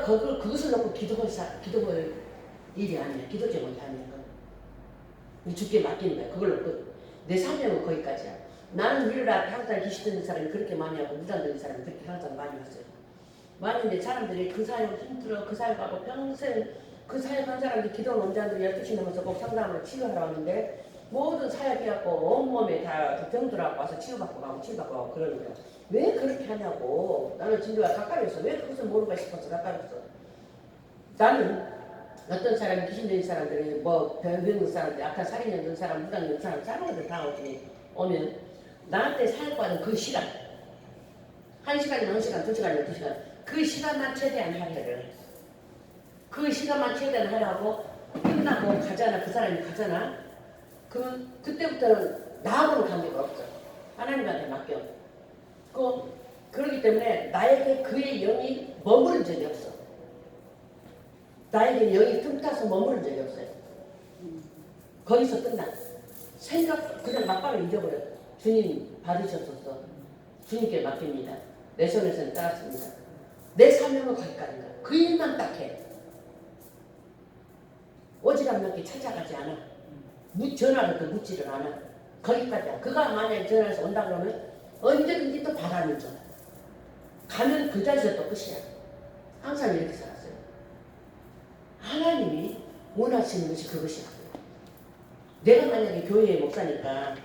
그것을 놓고 기도할 일이 아니야. 기도 제목이 아니야. 주께 맡기는 거야. 그걸 놓고 내 사명은 거기까지야. 나는 위로라 항상 귀신 들린 사람이 그렇게 많이 하고 무당 들린 사람이 그렇게 항상 많이 왔어요. 많은데 사람들이 그 사역 힘들어 그 사역하고 평생 그 사역한 사람들이 기도 원장들이 12시 넘어서 꼭 상담을 치료하러 왔는데 모든 사역해갖고 온몸에 다 병들어갖고 와서 치료받고 가고 그러는 거야. 왜 그렇게 하냐고. 나는 진도가 가까이 있어. 왜 그것을 모르가 싶어서 가까이 있어. 나는 어떤 사람이 귀신 들린 사람들이 뭐 병든 사람들, 악한 살인자 든 사람, 무당 든 사람, 사람들 다 오면 나한테 사역받은 그 시간 1시간이면 1시간, 2시간이면 2시간 그 시간만 최대한 하려를 그 시간만 최대한 하라고 끝나고 가잖아. 그 사람이 가잖아. 그때부터는 나하고는 관계가 없어. 하나님한테 맡겨. 그러기 때문에 나에게 그의 영이 머무른 적이 없어. 나에게 영이 틈타서 머무른 적이 없어요. 거기서 끝나. 생각 그냥 막바로 잊어버려. 주님 받으셨었어. 주님께 맡깁니다. 내 손에서는 따랐습니다. 내 사명은 거기까지인가. 그 일만 딱 해. 오지랖넓게 찾아가지 않아. 전화를 묻지를 않아. 거기까지야. 그가 만약에 전화해서 온다 그러면 언제든지 또 바람이 줘. 가면 그 자리에서 또 끝이야. 항상 이렇게 살았어요. 하나님이 원하시는 것이 그것이야. 내가 만약에 교회 목사니까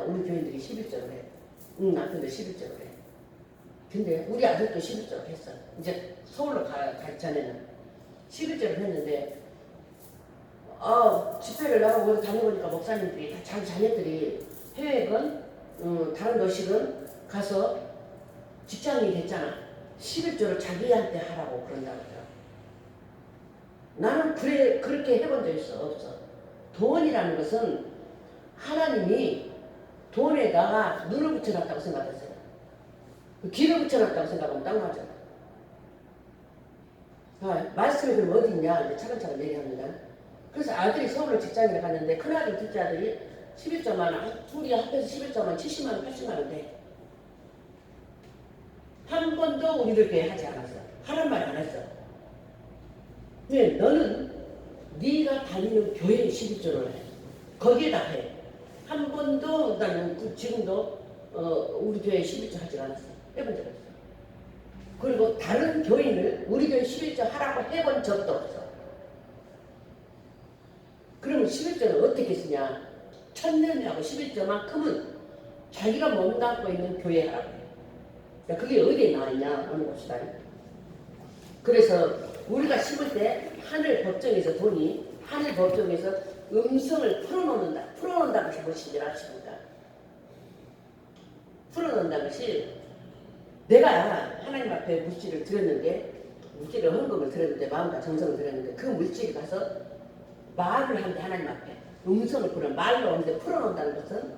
우리 교인들이 11절을 해. 남편도 11절을 해. 근데 우리 아들도 11절을 했어. 이제 서울로 갈 전에는 11절을 했는데 집회를 나가고 다녀보니까 목사님들이 다 자기 자녀들이 해외건 다른 도시건 가서 직장인이 됐잖아. 11조를 자기한테 하라고 그런다고 하더라고. 나는 그렇게 해본 적 없어. 돈이라는 것은 하나님이 돈에다가 눈을 붙여놨다고 생각했어요. 귀를 붙여놨다고 생각하면 딱 맞아. 말씀이 그럼 어디 있냐? 이제 차근차근 얘기합니다. 그래서 아들이 서울로 직장인을 갔는데 큰아들, 둘째 아들이 11조만 원, 둘이 합해서 11조만 70만 원, 80만 원 돼. 한 번도 우리들 교회 하지 않았어. 하란 말 안 했어. 근데 너는 네가 다니는 교회에 11조를 해. 거기에다 해. 한 번도 나는 지금도 우리 교회에 11조 하지 않았어. 해본 적 없어. 그리고 다른 교인을 우리 교회 11조 하라고 해본 적도 없어. 그러면 11조는 어떻게 쓰냐? 천년하고 11조만큼은 자기가 몸담고 있는 교회 하라고 해. 그러니까 그게 어디에 나와있냐? 어느 봅시다. 그래서 우리가 심을 때 하늘 법정에서 하늘 법정에서 음성을 풀어놓는다는 것이 무엇인지 아십니까? 풀어놓는다는 것이 내가 하나님 앞에 물질을 헌금을 드렸는데 마음과 정성을 드렸는데 그 물질이 가서 말을 하는데 하나님 앞에 음성을 말로 하는데 풀어놓는다는 것은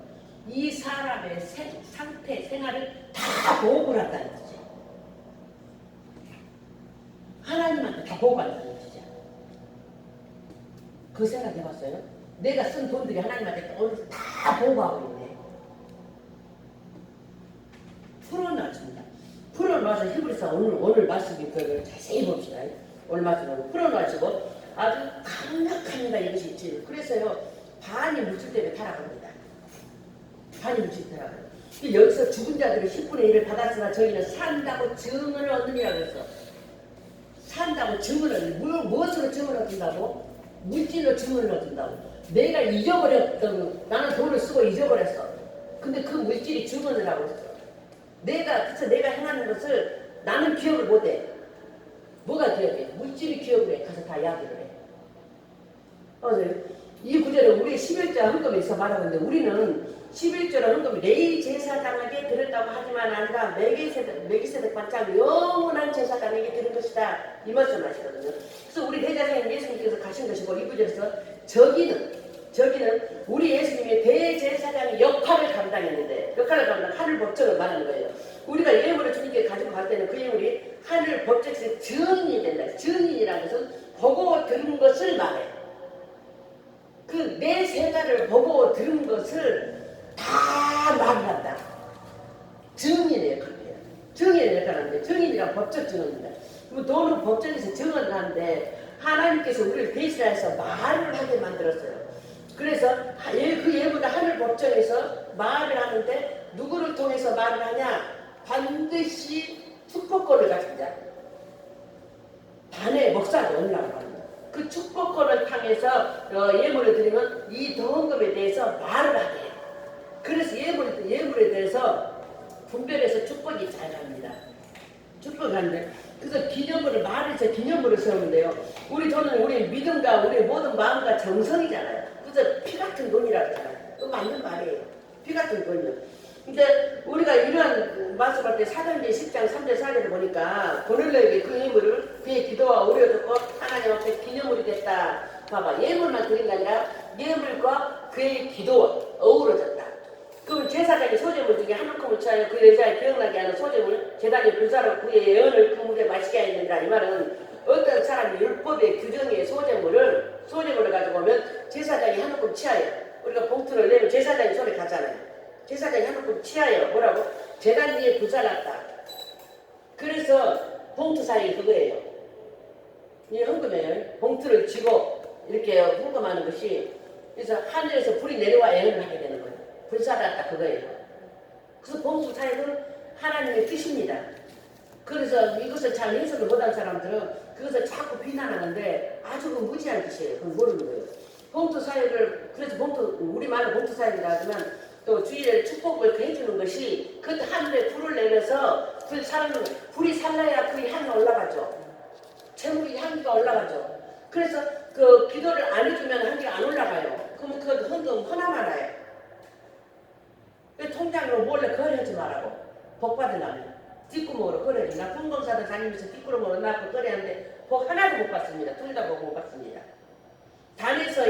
이 사람의 상태, 생활을 다 보고를 한다는 거지. 하나님한테 다 보고한다는 거지. 그 생각 해봤어요? 내가 쓴 돈들이 하나님한테 오늘 다 보고하고 있네. 풀어놔줍니다. 풀어놔서 히브리서 오늘 말씀이 그걸 자세히 봅시다. 오늘 말씀을 풀어놔주고 아주 강력합니다. 이것이 있지. 그래서요 반이 물질 때문에 타락합니다. 반이 물질 때문에 타락합니다. 여기서 죽은 자들이 10분의 1을 받았으나 저희는 산다고 증언을 얻느니라 그랬어. 산다고 증언을 무엇으로 증언을 얻는다고? 물질로 증언을 얻는다고. 내가 잊어버렸던 나는 돈을 쓰고 잊어버렸어. 근데 그 물질이 증언을 하고 있어. 그래서 내가 행하는 것을 나는 기억을 못해. 뭐가 기억해? 물질이 기억을 해. 가서 다 이야기를 해. 이 구절은 우리 11조 헌금에서 말하는데 우리는 11조의 헌금이 레위 제사장에게 드렸다고 하지만 아니라 멜기세덱 반짝 영원한 제사장에게 드린 것이다. 이 말씀을 하시거든요. 그래서 우리 대제사장 예수님께서 가신 것이고 이 구절에서 저기는 우리 예수님의 대제사장의 역할을 감당했는데 하늘 법정을 말하는 거예요. 우리가 예물을 주님께 가지고 갈 때는 그 예물이 하늘 법정에서 증인이 된다. 증인이라는 것은 보고 들은 것을 말해. 그 내 생활을 보고 들은 것을 다 말을 한다. 증인의 역할이에요. 증인의 역할을 하는데 증인이란 법적 증언입니다. 뭐 돈은 법정에서 증언을 하는데 하나님께서 우리를 대신해서 말을 하게 만들었어요. 그래서 그 예물은 하늘 법정에서 말을 하는데 누구를 통해서 말을 하냐? 반드시 축복권을 가진 자. 단의 목사가 올라가는 겁니다. 그 축복권을 통해서 예물을 드리면 이 헌금에 대해서 말을 하게 해요. 그래서 예물에 대해서 분별해서 축복이 잘 갑니다. 축복이 가는데 그래서 기념물을 말해서 기념물을 세우는데요. 우리 돈은 우리 믿음과 우리 모든 마음과 정성이잖아요. 그래서 피 같은 돈이라고 하잖아요. 또 맞는 말이에요. 피 같은 돈이요. 근데 우리가 이러한 말씀할 때 사도행전 10장 3절 4절을 보니까 고넬료에게 그 예물을 그의 기도와 우려듣고 하나님 앞에 기념물이 됐다. 봐봐, 예물만 드린 게 아니라 예물과 그의 기도와 어우러졌다. 그럼 제사장이 소재물 중에 한 움큼을 취하여 그 여자의 기억나게 하는 소재물 제단이 불사로 그의 예언을 그 물에 마시게 하였느니라. 이 말은 어떤 사람이 율법의 규정의 소재물을 가지고 오면 제사장이 한 움큼 취하여, 우리가 봉투를 내면 제사장이 손에 가잖아요. 제사장이 한 움큼 취하여 뭐라고? 제단 위에 불살랐다. 그래서 봉투 사이 그거예요. 이 헌금이에요. 봉투를 쥐고 이렇게 헌금하는 것이, 그래서 하늘에서 불이 내려와 예언을 하게 되는 거예요. 불살랐다 그거예요. 그래서 봉투 사이는 하나님의 뜻입니다. 그래서 이것을 잘 해석을 못한 사람들은 그것을 자꾸 비난하는데 아주 무지한 뜻이에요. 그건 모르는 거예요. 봉투 사역을, 그래서 우리말로 봉투 사역이라 하지만 또 주일에 축복을 해주는 것이 그 하늘에 불을 내려서 불이 살라야 그 향이 올라가죠. 재물이 향기가 올라가죠. 그래서 그 기도를 안 해주면 향기가 안 올라가요. 그러면 그 헌금 하나만 와요. 통장으로 몰래 거래하지 말라고. 복 받으려면 뒷구멍으로 거래하지. 나 분봉사도 다니면서 뒷구멍으로 낳고 거래하는데 복 하나도 못 받습니다. 둘 다 복 못 받습니다. 단에서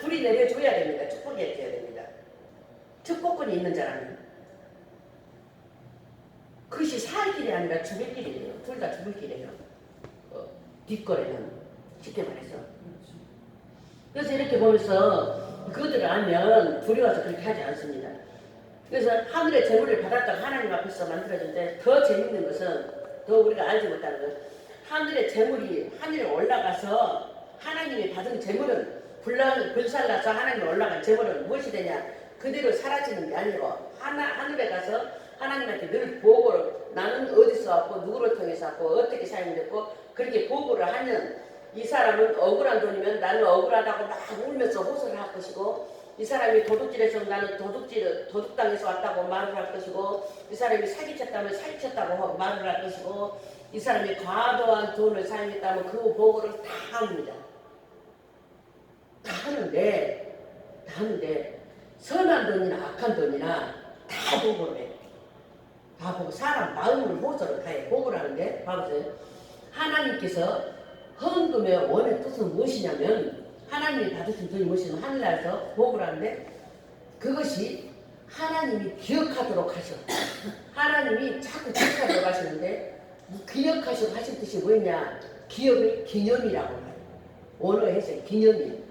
불이 내려줘야 됩니다. 축복이 해줘야 됩니다. 축복권이 있는 자라는 그것이 살 길이 아니라 죽을 길이에요. 둘 다 죽을 길이에요. 뒷거래는 쉽게 말해서. 그래서 이렇게 보면서 그것들을 알면 두려워서 그렇게 하지 않습니다. 그래서 하늘의 재물을 받았다가 하나님 앞에서 만들어진데 더 재밌는 것은, 더 우리가 알지 못하는 것, 하늘의 재물이 하늘에 올라가서 하나님이 받은 재물은 불살라서 하나님이 올라간 재물은 무엇이 되냐? 그대로 사라지는 게 아니고 하늘에 가서 하나님한테 늘 보고를, 나는 어디서 왔고 누구를 통해서 왔고 어떻게 사용됐고 그렇게 보고를 하면 이 사람은 억울한 돈이면 나는 억울하다고 막 울면서 호소를 할 것이고, 이 사람이 도둑질해서 나는 도둑당해서 왔다고 말을 할 것이고, 이 사람이 사기쳤다면 사기쳤다고 말을 할 것이고, 이 사람이 과도한 돈을 사용했다면 그 보고를 다 합니다. 다 하는데 선한 돈이나 악한 돈이나 다 보고를 해요. 다 보고 사람 마음을 호소를 다 해요. 보고를 하는데 봐보세요. 하나님께서 헌금의 원의 뜻은 무엇이냐면, 하나님이 받으신 돈이 무엇이냐면 하늘나라에서 보고를 하는데 그것이 하나님이 기억하도록 하셔. 하나님이 자꾸 기억하도록 하시는데 기억하시고 하신 뜻이 뭐냐? 기억의 기념이라고 해요. 원어에서 기념이.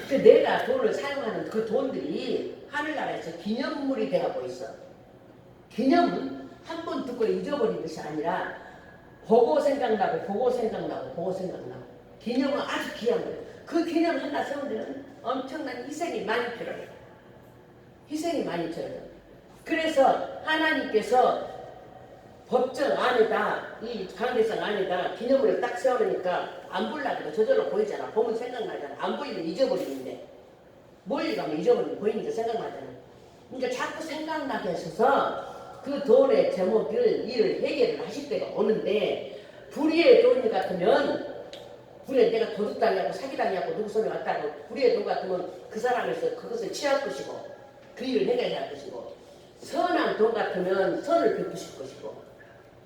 그 내가 돈을 사용하는 그 돈들이 하늘나라에서 기념물이 되어가고 있어. 기념은 한 번 듣고 잊어버린 것이 아니라 보고 생각나고 보고 생각나고 보고 생각나고. 기념은 아주 귀한 거예요. 그 기념 하나 세운 데는 엄청난 희생이 많이 필요해요. 희생이 많이 필요해요. 그래서 하나님께서 법정 안에다, 이 강대상 안에다 기념물을 딱 세워놓으니까 안 보려고 저절로 보이잖아. 보면 생각나잖아. 안 보이면 잊어버리는데, 멀리 가면 잊어버리면 보이니까 생각나잖아. 그러니까 자꾸 생각나게 하셔서 그 돈의 제목을 일을 해결을 하실 때가 오는데, 불의의 돈이 같으면, 불의의 내가 도둑당하고 사기당하고 누구 손에 왔다고 불의의 돈 같으면 그 사람에서 그것을 취할 것이고 그 일을 해결할 것이고, 선한 돈 같으면 선을 베푸실 것이고,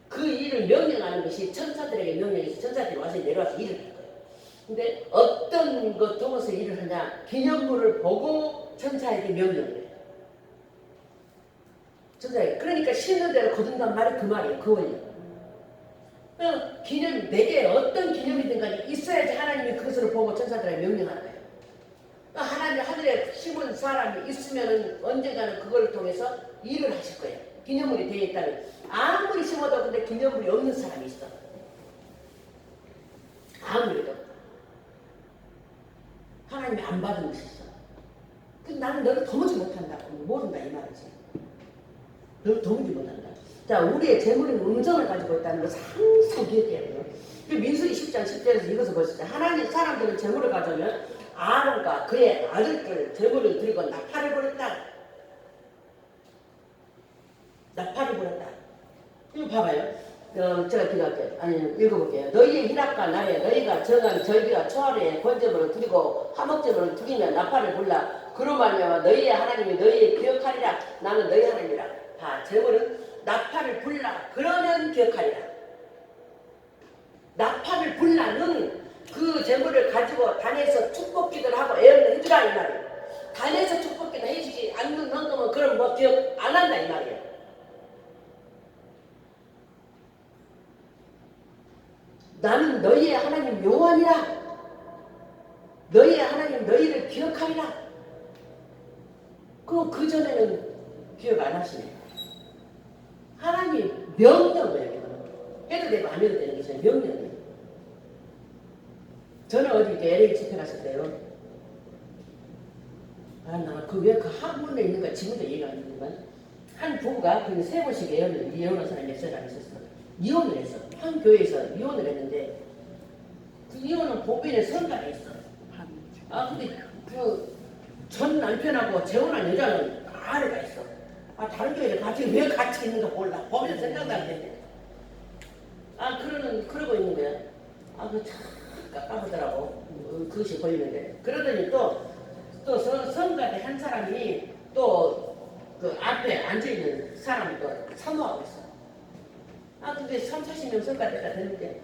그 일을 명령하는 것이 천사들에게 명령해서 천사들이 와서 내려와서 일을 할 거예요. 근데 어떤 것 통해서 일을 하냐? 기념물을 보고 천사에게 명령을 해요. 천사에게. 그러니까 신는 대로 거둔단 말이 그 말이에요. 그 원리. 기념, 내게 어떤 기념이든 간에 있어야지 하나님이 그것을 보고 천사들에게 명령하는 거예요. 하나님 하늘에 심은 사람이 있으면 언젠가는 그걸 통해서 일을 하실 거예요. 기념물이 되어 있다면. 아무리 심어도 근데 기념물이 없는 사람이 있어. 하나님이 안 받은 것이 있어. 근데 나는 너를 도무지 못한다. 모른다 이 말이지. 너를 도무지 못한다. 자, 우리의 재물은 음성을 가지고 있다는 것을 항상 기억해야 돼요. 민수기 10장 10절에서 이것을 보시죠. 하나님 사람들은 재물을 가져오면 아론과 그의 아들들 재물을 드리고 나팔을 부렸다. 나팔을 부렸다. 이거 봐봐요. 제가 기도할게요. 아니, 읽어볼게요. 너희의 희락과 나에 너희가 정한 절기와 초하루에 번제물을 드리고 화목제물을 드리면 나팔을 불라. 그로 말미암아 너희의 하나님이 너희의 기억하리라. 나는 너희 하나님이라. 다 제물은 나팔을 불라. 그러면 기억하리라. 나팔을 불라는 그 제물을 가지고 단에서 축복기도를 하고 애언을 해주라 이 말이에요. 단에서 축복기도 해주지 않는 만큼은 그럼 뭐 기억 안 한다 이 말이에요. 나는 너희의 하나님 여호와니라. 너희의 하나님 너희를 기억하리라. 그 전에는 기억 안 하시네. 하나님 명령을 해도 되고 안 해도 되는 게 명령이에요. 저는 어디 이렇게 LA 집회 갔을 때요. 나 왜 그 한문에 있는가 지금도 이해가 안 되지만 한 부부가 그 세 번씩 이혼한 사람이 몇 사람이 있었어. 이혼을 했어. 한 교회에서 이혼을 했는데 그 이혼은 법인에 선가가 있어. 근데 그 전 남편하고 재혼한 여자는 아래가 있어. 다른 교회를 같이 왜 같이 있는가 몰라. 법인에 생각도 안 되네. 그러고 있는 거야. 그 참 깝깝하더라고. 그것이 보이는데. 그러더니 또 선가대 한 사람이 또 그 앞에 앉아있는 사람이 또 사모하고 있어. 근데 30-40명 성가대가 되는데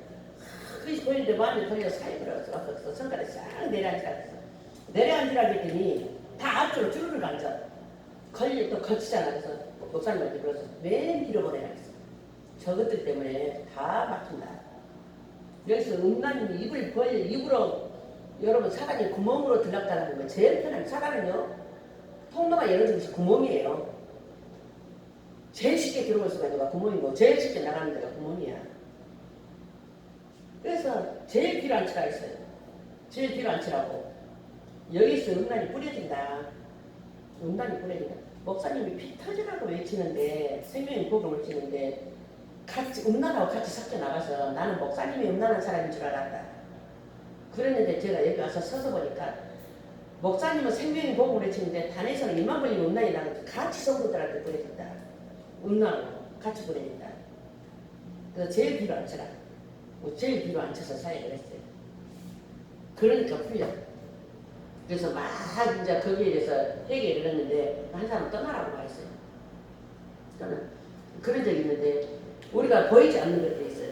그것이 보이는데 마음이 걸려 사이 들어서 성가대 싹 내려앉았어. 내려앉으라고 했더니 다 앞쪽으로 주르륵 앉아. 또 거치잖아. 그래서 목사님한테 그래서 맨 뒤로 보내라 했어. 저것들 때문에 다 막힌다. 여기서 음란님이 입으로 여러분 사단이 구멍으로 들락다라는 거 제일 편한 사단은요. 통로가 열어진 것이 구멍이에요. 제일 쉽게 들어올 수가 있는 거 구멍이고 제일 쉽게 나가는 데가 구멍이야. 그래서 제일 뒤로 앉히라 했어요. 제일 뒤로 앉히라고. 여기서 음란이 뿌려진다. 음란이 뿌려진다. 목사님이 피 터지라고 외치는데 생명의 복음을 외치는데 같이 음란하고 같이 섞여 나가서 나는 목사님이 음란한 사람인 줄 알았다. 그랬는데 제가 여기 와서 서서 보니까 목사님은 생명의 복음을 외치는데 단에서는 1만 번이 음란이 나는데 같이 성도들한테 뿌려진다. 음란으로 같이 뿌려진다. 그래서 제일 뒤로 앉혀라. 제일 뒤로 앉혀서 사역을 했어요. 그러니까 풀려. 그래서 막 이제 거기에 대해서 회개를 했는데 한 사람 떠나라고 말했어요. 저는 그런 적이 있는데 우리가 보이지 않는 것들이 있어요.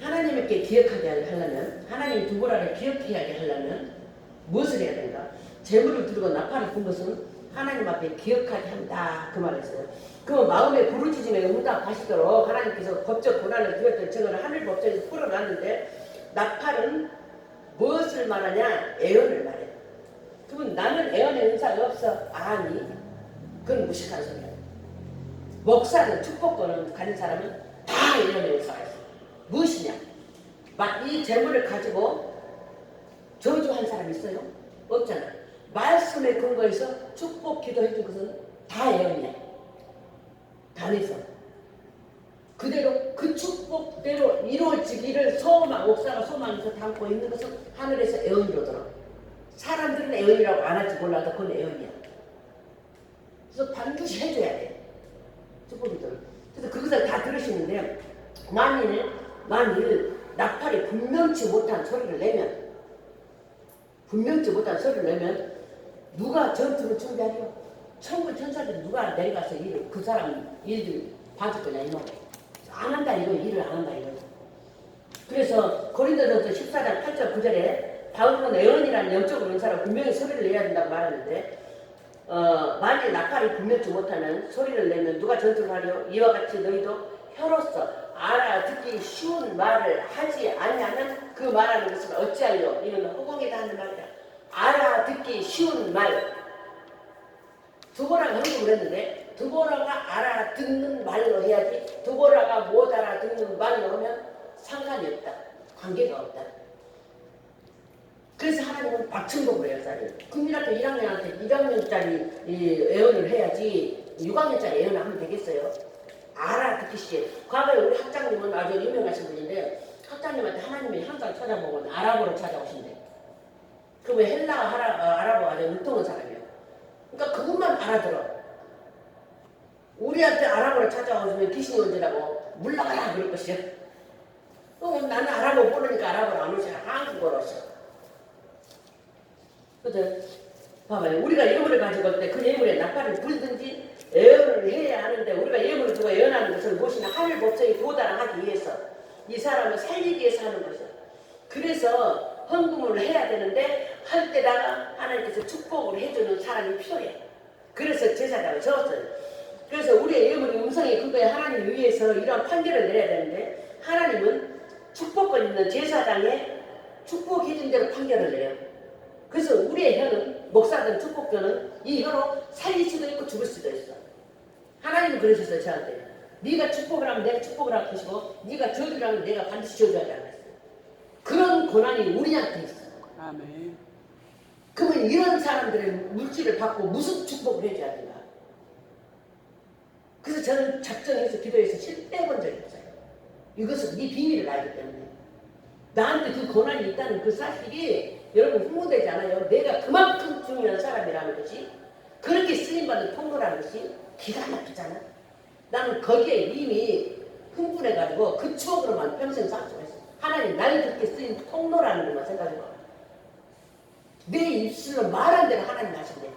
하나님께 기억하게 하려면 하나님이 두고라를 기억하게 하려면 무엇을 해야 되는가? 재물을 들고 나팔을 분 것은 하나님 앞에 기억하게 한다 그 말이었어요. 그 마음의 부르짖음에 응답하시도록 하나님께서 법적 고난을 드렸던 증언을 하늘 법정에서 풀어놨는데 나팔은 무엇을 말하냐? 애언을 말해. 그러면 나는 애언의 은사가 없어. 아니 그건 무식한 소리야. 목사는 축복권을 가진 사람은 다 애언의 은사가 있어. 무엇이냐? 이 재물을 가지고 저주한 사람 있어요? 없잖아. 말씀에 근거해서 축복 기도해준 것은 다 애언이야. 단에서 그대로 그 축복대로 이루어지기를 목사가 소망해서 담고 있는 것은 하늘에서 애언이로더라. 사람들은 애언이라고 안 할지 몰라도 그건 애언이야. 그래서 반드시 해줘야 돼. 축복기도를. 그래서 그것을 다 들으시는데 만일 나팔이 분명치 못한 소리를 내면 누가 전투를 준비하려? 천군 천사들이 누가 내려가서 그 사람 일을 봐줄 거냐 이 말이야. 안 한다 이거. 일을 안 한다 이거. 그래서 고린도전서 14장 8절 9절에 바울은 애언이라는 영적으로 은사로 분명히 소리를 내야 된다고 말하는데 만일 나팔이 분명치 못하는 소리를 내면 누가 전투를 하려? 이와 같이 너희도 혀로서 알아듣기 쉬운 말을 하지 아니하면 그 말하는 것을 어찌하여? 이는 허공에다 하는 말이다. 알아듣기 쉬운 말. 두보라가 헌금을 했는데 두보라가 알아듣는 말로 해야지 두보라가 못 알아듣는 말로 하면 상관이 없다. 관계가 없다. 그래서 하나님은 박천복을 해요, 쌀을. 국민학교 1학년짜리 예언을 해야지 6학년짜리 예언을 하면 되겠어요? 알아듣기 쉽게. 과거에 우리 학장님은 아주 유명하신 분인데 학장님한테 하나님이 항상 찾아보면 아랍어로 찾아오신대. 그 왜 아랍어 아주 능통한 사람이에요. 그러니까 그것만 알아들어. 우리한테 아랍어로 찾아오시면 귀신이 온지라고 물러가라 그럴 것이요. 나는 아랍어 모르니까 아랍어로 안 오셔. 한국어로 오셔. 그죠? 봐봐요. 우리가 예물을 가지고 올 때 그 예물에 나팔을 불든지 예언을 해야 하는데 우리가 예물을 두고 예언하는 것은 무엇이나 하늘 법정에 도달하기 위해서 이 사람을 살리기 위해서 하는 것이야. 그래서 헌금을 해야 되는데 할 때다가 하나님께서 축복을 해주는 사람이 필요해. 그래서 제사장을 적었어요. 그래서 우리의 예물의 음성이 그거에 하나님을 위해서 이러한 판결을 내려야 되는데 하나님은 축복권 있는 제사장의 축복해준 대로 판결을 내려요. 그래서 우리의 혀는 목사든 축복자는 이 혀로 살릴 수도 있고 죽을 수도 있어. 하나님은 그러셨어요. 저한테. 네가 축복을 하면 내가 축복을 할 것이고 네가 저주를 하면 내가 반드시 저주하지 않았어요. 그런 권한이 우리한테 있어. 아멘. 그러면 이런 사람들의 물질을 받고 무슨 축복을 해줘야 되나? 그래서 저는 작정해서 기도해서 실패해본 적이 없어요. 이것은 네 비밀을 알기 때문에. 나한테 그 권한이 있다는 그 사실이 여러분 흥분되지 않아요? 내가 그만큼 중요한 사람이라는 것이, 그렇게 쓰임받은 통로라는 것이 기가 막히잖아. 나는 거기에 이미 흥분해가지고 그 추억으로만 평생 살 수가 있어. 하나님 나를 그렇게 쓰인 통로라는 것만 생각해봐. 내 입술로 말한 대로 하나님 하신대.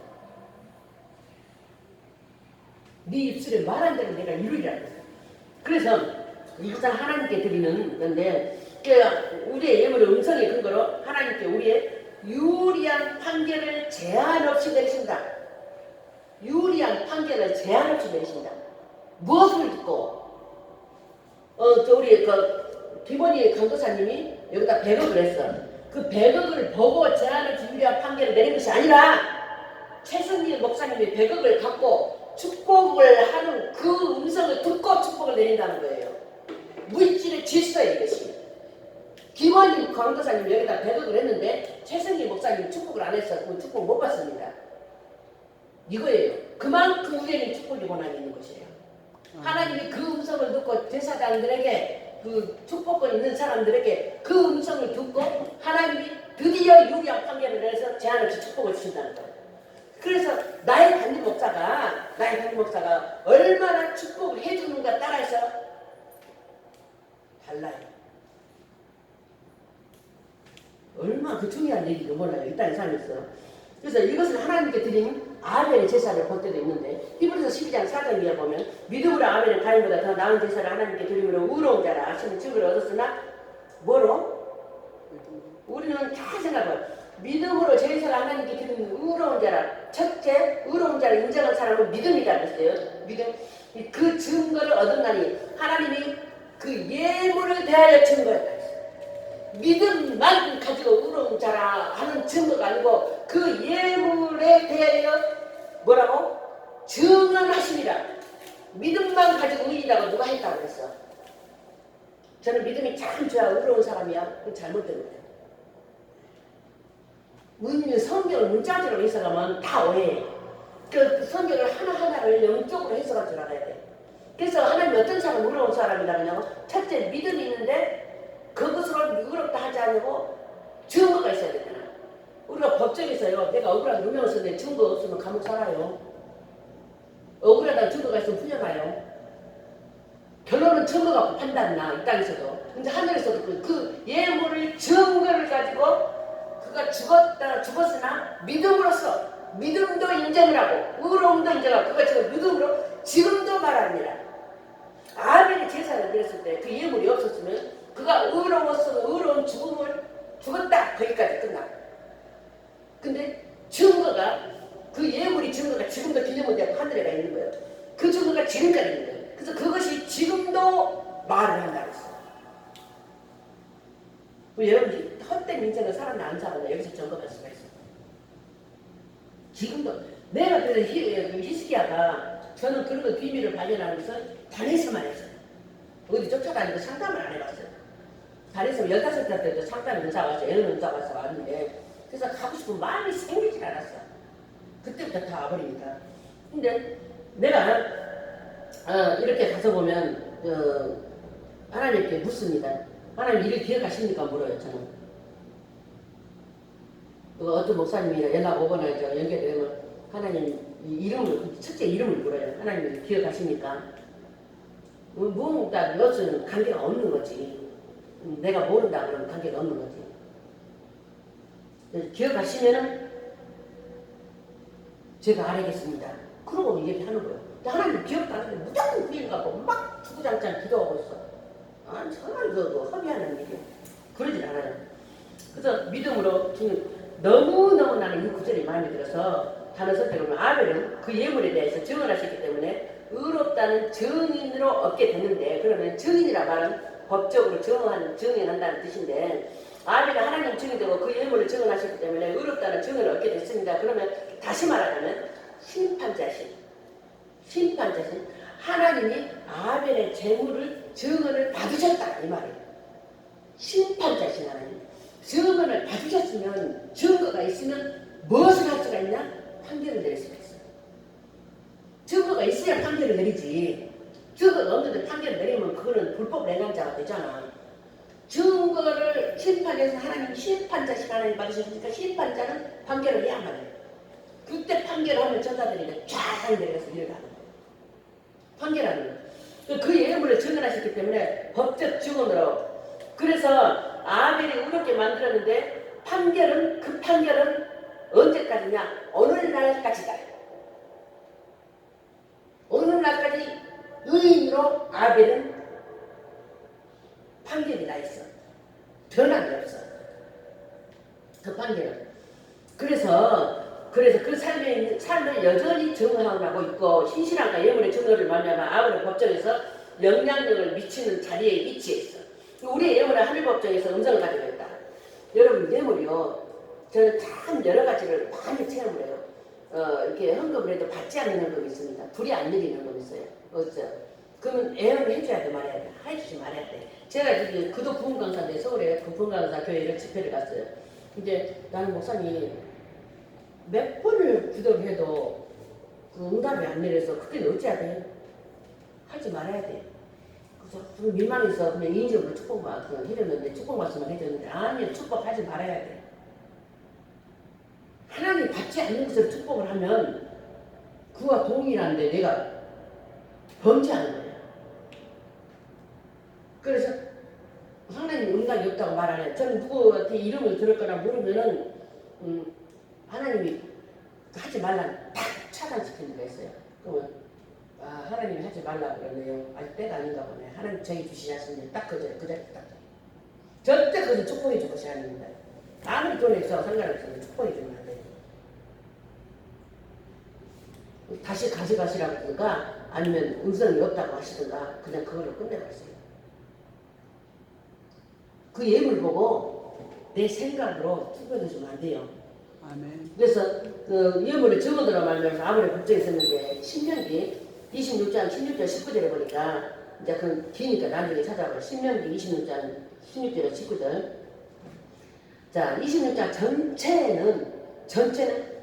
네 입술에 말한 대로 내가 이루리라 그랬어. 그래서 이것은 하나님께 드리는 건데, 우리의 예물의 음성의 근거로 하나님께 우리의 유리한 판결을 제한 없이 내리신다. 유리한 판결을 제한 없이 내리신다. 무엇을 듣고? 우리 김원희 강도사님이 여기다 100억을 했어. 그 100억을 보고 제한 없이 유리한 판결을 내린 것이 아니라 최승일 목사님이 100억을 갖고 축복을 하는 그 음성을 듣고 축복을 내린다는 거예요. 물질의 질서예요, 이것이. 김원희 강도사님이 여기다 100억을 했는데 최승희 목사님이 축복을 안 해서 그 축복 못 받습니다. 이거예요. 그만큼 우리에게 축복의 권한이 있는 것이에요. 하나님이 그 음성을 듣고 제사장들에게, 그 축복권 있는 사람들에게 그 음성을 듣고 하나님이 드디어 유리한 판결을 내서 제한 없이 축복을 주신다는 거예요. 그래서 나의 담임 목사가 얼마나 축복을 해주는가 따라서 달라요. 얼마나 그 중요한 얘기도 몰라요. 일단 이 삶에서. 그래서 이것을 하나님께 드린 아벨의 제사를 볼 때도 있는데, 히브리서 12장 4절에 보면 믿음으로 아벨의 가인보다 더 나은 제사를 하나님께 드림으로 의로운 자라 하시는 증거를 얻었으나 뭐로? 우리는 다 생각해요. 믿음으로 제사를 하나님께 드리는 의로운 자라. 첫째, 의로운 자를 인정한 사람은 믿음이라고 했어요. 믿음. 그 증거를 얻었나니 하나님이 그 예물을 대하여 증거했다. 믿음만 가지고 의로운 자라 하는 증거가 아니고 그 예물에 대하여 뭐라고? 증언하심이라. 믿음만 가지고 의인이라고 누가 했다고 그랬어? 저는 믿음이 참 좋아 의로운 사람이야. 그건 잘못된 거예요. 우리는 성경을 문자적으로 해석하면 다 오해해. 그 성경을 하나하나를 영적으로 해석할 줄 알아야 돼. 그래서 하나님 어떤 사람 의로운 사람이라고 하냐고, 첫째 믿음이 있는데 그것으로 의롭다 하지 않고 증거가 있어야 되잖아. 우리가 법정에서요, 내가 억울한 누명을 썼는데 증거 없으면 감옥 살아요. 억울하다는 증거가 있으면 풀려나요. 결론은 증거 갖고 판단나, 이 땅에서도. 근데 하늘에서도 그 예물을 증거를 가지고 그가 죽었으나 믿음으로써, 믿음도 인정을 하고 의로움도 인정하고, 그가 지금 믿음으로 지금도 말합니다. 아벨이 제사를 드렸을 때 그 예물이 없었으면 그가 의로웠으면 의로운 죽음을 죽었다, 거기까지 끝나. 근데 증거가, 그 예물이 증거가 지금도 기념은 되고 하늘에 가 있는 거예요. 그 증거가 지금까지 있는 거예요. 그래서 그것이 지금도 말을 한다고 했어요. 여러분들이 헛된 인생을 살았나 안 살았나 여기서 점검할 수가 있어요. 지금도 내가 그래서 히스기야가, 저는 그런 거 비밀을 발견하는 것은 단에서만 했어요. 어디 쫓아다니고 상담을 안 해봤어요. 단에서 15살 때도 상담 은사 와서 애는 은사 와서 왔는데, 그래서 가고 싶은 마음이 생기질 않았어. 그때부터 다 와버립니다. 근데 내가 이렇게 가서 보면 하나님께 묻습니다. 하나님 이를 기억하십니까? 물어요. 저는. 어떤 목사님이나 연락 오거나 연결되면 하나님 이름을 첫째 이름을 물어요. 하나님 기억하십니까? 뭔가 이것은 관계가 없는 거지. 내가 모른다 그러면 관계가 없는 거지. 기억하시면은 제가 알겠습니다. 그러고 얘기하는 거예요. 하나님 기억도 안 하는데 무조건 그 일 갖고 막 주구장창 기도하고 있어. 정말 그 허비하는 일이에요. 그러진 않아요. 그래서 믿음으로 너무너무 나는 이 구절이 마음에 들어서 단어 선택을 하면 아벨은 그 예물에 대해서 증언하셨기 때문에 의롭다는 증인으로 얻게 됐는데, 그러면 증인이라 말은 법적으로 증언한다는 뜻인데, 아벨이 하나님 증인되고 그 예물을 증언하셨기 때문에 의롭다는 증언을 얻게 됐습니다. 그러면 다시 말하자면 심판자신 하나님이 아벨의 재물을 증언을 받으셨다 이 말이에요. 심판자신 하나님 증언을 받으셨으면, 증거가 있으면 무엇을 할 수가 있냐? 판결을 내릴 수가 있어요. 증거가 있어야 판결을 내리지. 증거가 없는데 판결을 내리면 그거는 불법 맹행자가 되잖아. 증거를 심판해서 하나님 심판자식 하나님 받으셨으니까 심판자는 판결을 해야 말이에요. 그때 판결하면 전사들이 쫙 내려가서 일을 하는 거예요. 판결하는 거예요. 그 예물을 증언하셨기 때문에 법적 증언으로. 그래서 아벨이 의롭게 만들었는데 그 판결은 언제까지냐? 오늘날까지다. 오늘날까지 의인으로 아벨은 판결이 나 있어. 변함이 없어. 그 판결은. 그래서 그 삶을 여전히 증언하고 있고, 신실함과 예물의 증언을 말미암아 아벨의 법정에서 영향력을 미치는 자리에 위치했어. 우리의 예물은 하늘 법정에서 음성을 가지고 있다. 여러분, 예물이요. 저는 참 여러 가지를 많이 체험을 해요. 이렇게 헌금을 해도 받지 않는 헌금이 있습니다. 불이 안 내리는 헌금이 있어요. 그러면 애언을 해줘야 돼, 말해야 돼. 해주지 말아야 돼. 제가 저기 그도 부흥강사인데 서울에 그 부흥강사 교회를 집회를 갔어요. 이제 나는 목사님 몇 번을 기도를 해도 그 응답이 안 내려서 그게 어찌해야 돼? 하지 말아야 돼. 그래서 좀 민망해서 그냥 인적으로 해줬는데, 축복 말씀을 해줬는데, 아니요, 축복하지 말아야 돼. 하나님 받지 않는 것으로 축복을 하면 그와 동일한데 내가 범죄하는 거예요. 그래서 하나님 응답이 없다고 말하는, 저는 누구한테 이름을 들었거나 모르면은 하나님이 하지 말라 딱 차단시키는 데가 있어요. 그러면 하나님이 하지 말라 그러네요. 아직 때가 아닌가 보네. 하나님 저희 주시지 않습니다. 딱 그 자리 딱. 절대 그것을 축복해 줄 것이 아닙니다. 아무리 돈이 있어 상관없어요. 축복해 주면 안 돼요. 다시 가져가시라고 하든가 아니면 음성이 없다고 하시든가 그냥 그걸로 끝내버렸어요. 그 예물 보고 내 생각으로 투표해 주면 안 돼요. 아멘. 그래서 그 예물의 증언으로 말미암아서 아무리 법정에 있었는데 신명기 26장 16절 19절에 보니까 이제 그 기니까 나중에 찾아봐요. 신명기 26장 16절 19절. 자, 26장 전체는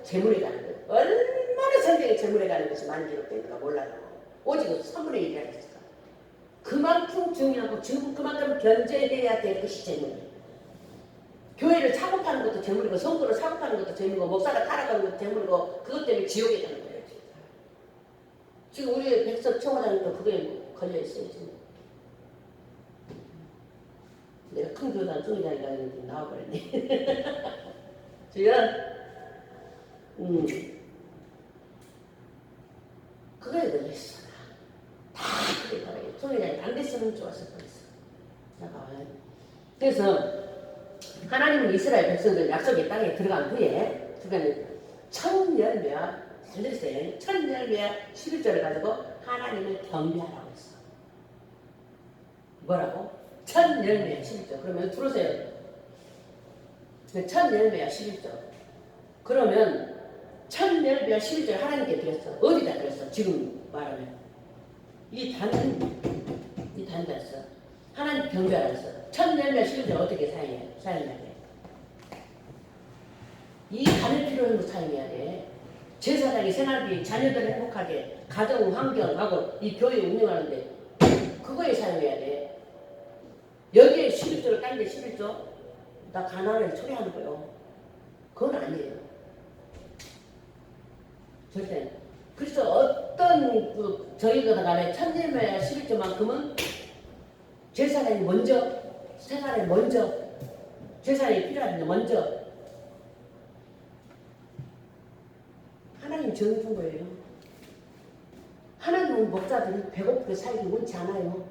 재물에 가는 거예요. 얼마나 성경에 재물에 가는 것이 많이 기록되는가 몰라요. 오직 3분의 1이라고 했어. 그만큼 중요하고 그만큼 견제해야 될 것이 재물이에요. 교회를 사고 파는 것도 재물이고, 성도를 사고 파는 것도 재물이고, 목사가 타락하는 것도 재물이고, 그것 때문에 지옥에 가는 거예요. 지금 우리 백석 청와장님도 그거에 걸려있어요. 지금. 내가 큰 교단 총회장이라 했는데 나와버렸네. 주연, 그거에 걸려있어. 다 그게 바라요. 총회장이 안 됐으면 좋았을 뻔했어. 나가와요. 그래서 하나님은 이스라엘 백성들 약속의 땅에 들어간 후에 첫 열매와 잘 들으세요. 첫 열매와 11절을 가지고 하나님을 경배하라고 했어. 뭐라고? 첫 열매와 11절. 그러면 들으세요. 첫 열매와 11절. 그러면 첫 열매와 11절 하나님께 드렸어. 어디다 드렸어? 지금 말하면 이 단다 했어. 하나님 경배하라 했어. 첫 열매와 11절 어떻게 사용해야 돼? 이 간을 필요한 거 사용해야 돼. 제사장이 생활비, 자녀들 행복하게, 가정 환경하고 이 교회 운영하는데 그거에 사용해야 돼. 여기에 11조를 딴데 11조? 나 가난을 초래하는 거예요. 그건 아니에요. 절대. 그래서 어떤 저희가 간에 천재매야 11조만큼은 제사장이 먼저, 생활에 먼저, 제사장이 필요한데 먼저 하나님 정해준 거예요. 하나님은 목사들이 배고프게 살기 원치 않아요.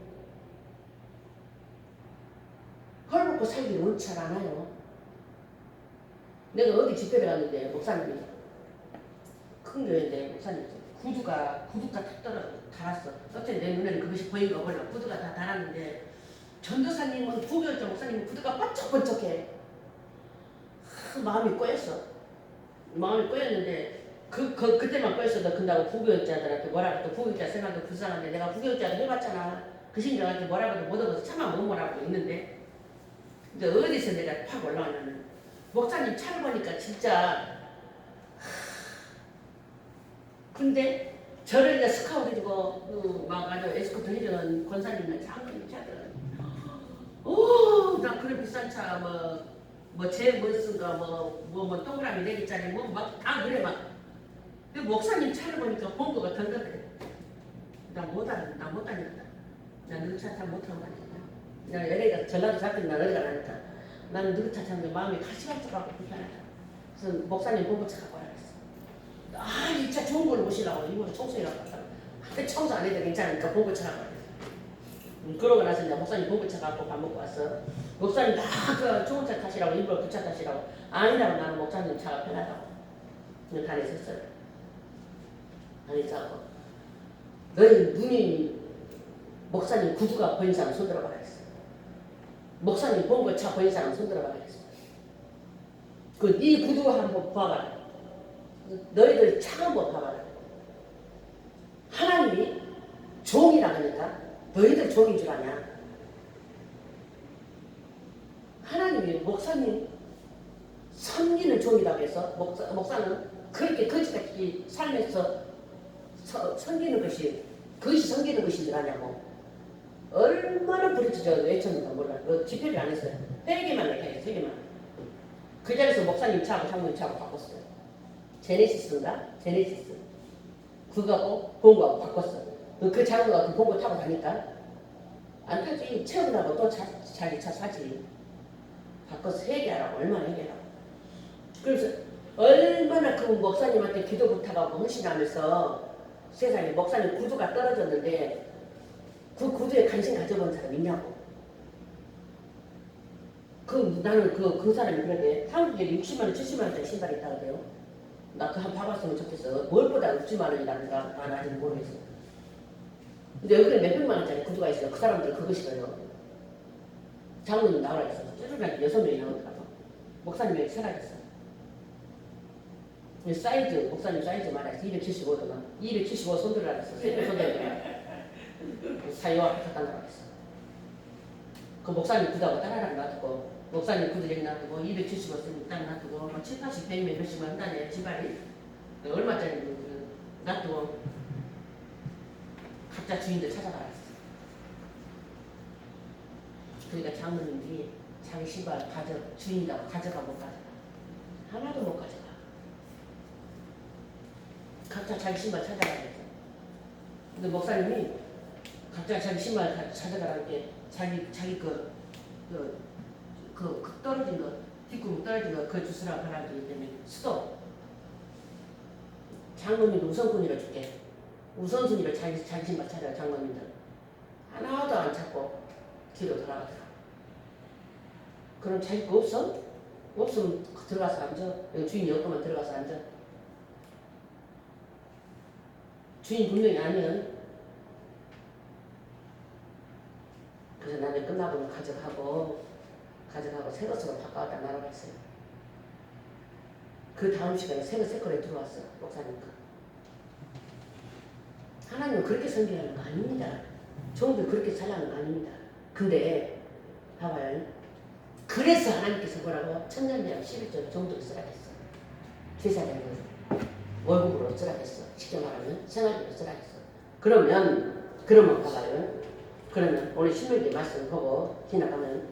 헐벗고 살기를 원치 않아요. 내가 어디 집회를 갔는데 목사님이 큰 교회인데 목사님 구두가 탁 달았어. 어째 내 눈에는 그것이 보이는 거 몰라. 구두가 다 달았는데 전도사님은 부교자 목사님은 구두가 번쩍번쩍해. 마음이 꼬였어. 마음이 꼬였는데 그때만 꼬였어도 근다고 부교육자들한테 뭐라고 또 부교육자 생각도 불쌍한데 내가 부교육자도 해봤잖아. 그 신경한테 뭐라고도 못 얻어서 차마 못 뭐라고 있는데 근데 어디서 내가 팍 올라왔냐면 목사님 차를 보니까 진짜 근데 저를 이제 스카우트 해주고 막 아주 에스코트 해주는 권사님이나 장로님 차들은 나 그런 비싼 차 제 멋쓴가 뭐 동그라미 4개짜리 뭐 막 다 그래 막 근데 목사님 차를 보니까 본거가 던던해. 나 못 다니겠다. 나 너희 차 잘 못 타고 다니겠다. 나 LA가 전라도 잡힌 나 어디가 나니까 나는 너희 차 타는데 마음이 가시가시하고 불편하다. 그래서 목사님 본거 차 갖고 와라 그랬어. 이 차 좋은 걸로 모시려고 이번에 청소해라고 갔다. 근데 청소 안 해도 괜찮으니까 본거 차 갖고 와라. 그러고 나서 이제 목사님 본거 차 갖고 밥 먹고 왔어. 목사님 다 그 좋은 차 타시라고 일부러 그 차 타시라고 아니라고 나는 목사님 차가 편하다고. 그냥 다녔었어요. 아니자고 너희 눈이 목사님 구두가 보인 사람 손들어봐라 했어. 목사님 본거 차 보인 사람 손들어봐라 했어. 네 구두 한번 봐봐라. 너희들 차 한번 봐봐라. 하나님이 종이라 하니까 너희들 종인 줄 아냐. 하나님이 목사님 섬기는 종이라고 해서 목사는 그렇게 거지같이 삶에서 섬기는 것이 그것이 섬기는 것인 줄 아냐고. 얼마나 부르짖어 외쳤는가 몰라. 집회를 안 했어요. 회개만 해. 그 자리에서 목사님 차하고 장모님 차하고 바꿨어요. 제네시스 그거하고 본거하고 바꿨어. 그 장모가 그 본거 타고 가니까 안 타지. 채우라고 또 자기 차 사지. 바꿔서 회개하라고. 얼마나 회개하라고. 그래서 얼마나 그 목사님한테 기도 부탁하고 헌신하면서 세상에 목사님 구두가 떨어졌는데 그 구두에 관심 가져본 사람 있냐고. 나는 그 사람이 그러대. 한국에 60만원, 70만원짜리 신발이 있다고 그래요. 나 그거 한번 봐봤으면 좋겠어. 뭘보다 60만원이라는가 난 아직 모르겠어. 근데 여기는 몇백만원짜리 구두가 있어요. 그 사람들 그거 싫어요. 장모님 나오라 했어. 쭈르르한테 6명이 나오더라고. 목사님이 사라졌어. 사이즈, 목사님 사이즈 말했어. 275도만. 275 손들라 그랬어. 세배 손들라. 사이와 갖다 달라고 했어. 그 목사님 구두하고 따라랑 놔두고, 목사님 구두 여기 놔두고, 275 쓰면 딱 놔두고, 7, 80, 100몇 몇십만 한다네, 신발이. 얼마짜리 놔두고, 각자 주인들 찾아가라 했어. 그러니까 장모님들이 자기 신발 주인이라고 가져가 못 가져가. 하나도 못 가져가. 각자 자기 신발 찾아가야 돼. 근데 목사님이 각자 자기 신발 찾아가라는 게 자기 떨어진 거, 뒷구멍 떨어진 거 그거 주스라고 하라기 때문에 수도. 장모님 우선순위로 줄게. 우선순위로 자기 신발 찾아가. 장모님들 하나도 안 찾고 뒤로 돌아가더라. 그럼 자기 거 없어? 없으면 들어가서 앉아. 여기 주인이 없으면 들어가서 앉아. 주인 분명히 아니야. 그래서 나는 끝나고 가져가고 새 것으로 바꿔왔다 날아갔어요. 그 다음 시간에 새 거에 들어왔어. 목사님 거. 하나님은 그렇게 섬기라는 거 아닙니다. 종도 그렇게 살라는 거 아닙니다. 근데 봐봐요. 그래서 하나님께서 뭐라고? 천년대왕 11절 종도를 쓰라 했어. 제사장은 월급으로 쓰라 했어. 쉽게 말하면 생활비로 쓰라 했어. 그러면 봐봐요. 그러면 오늘 신명기 말씀 보고 지나가면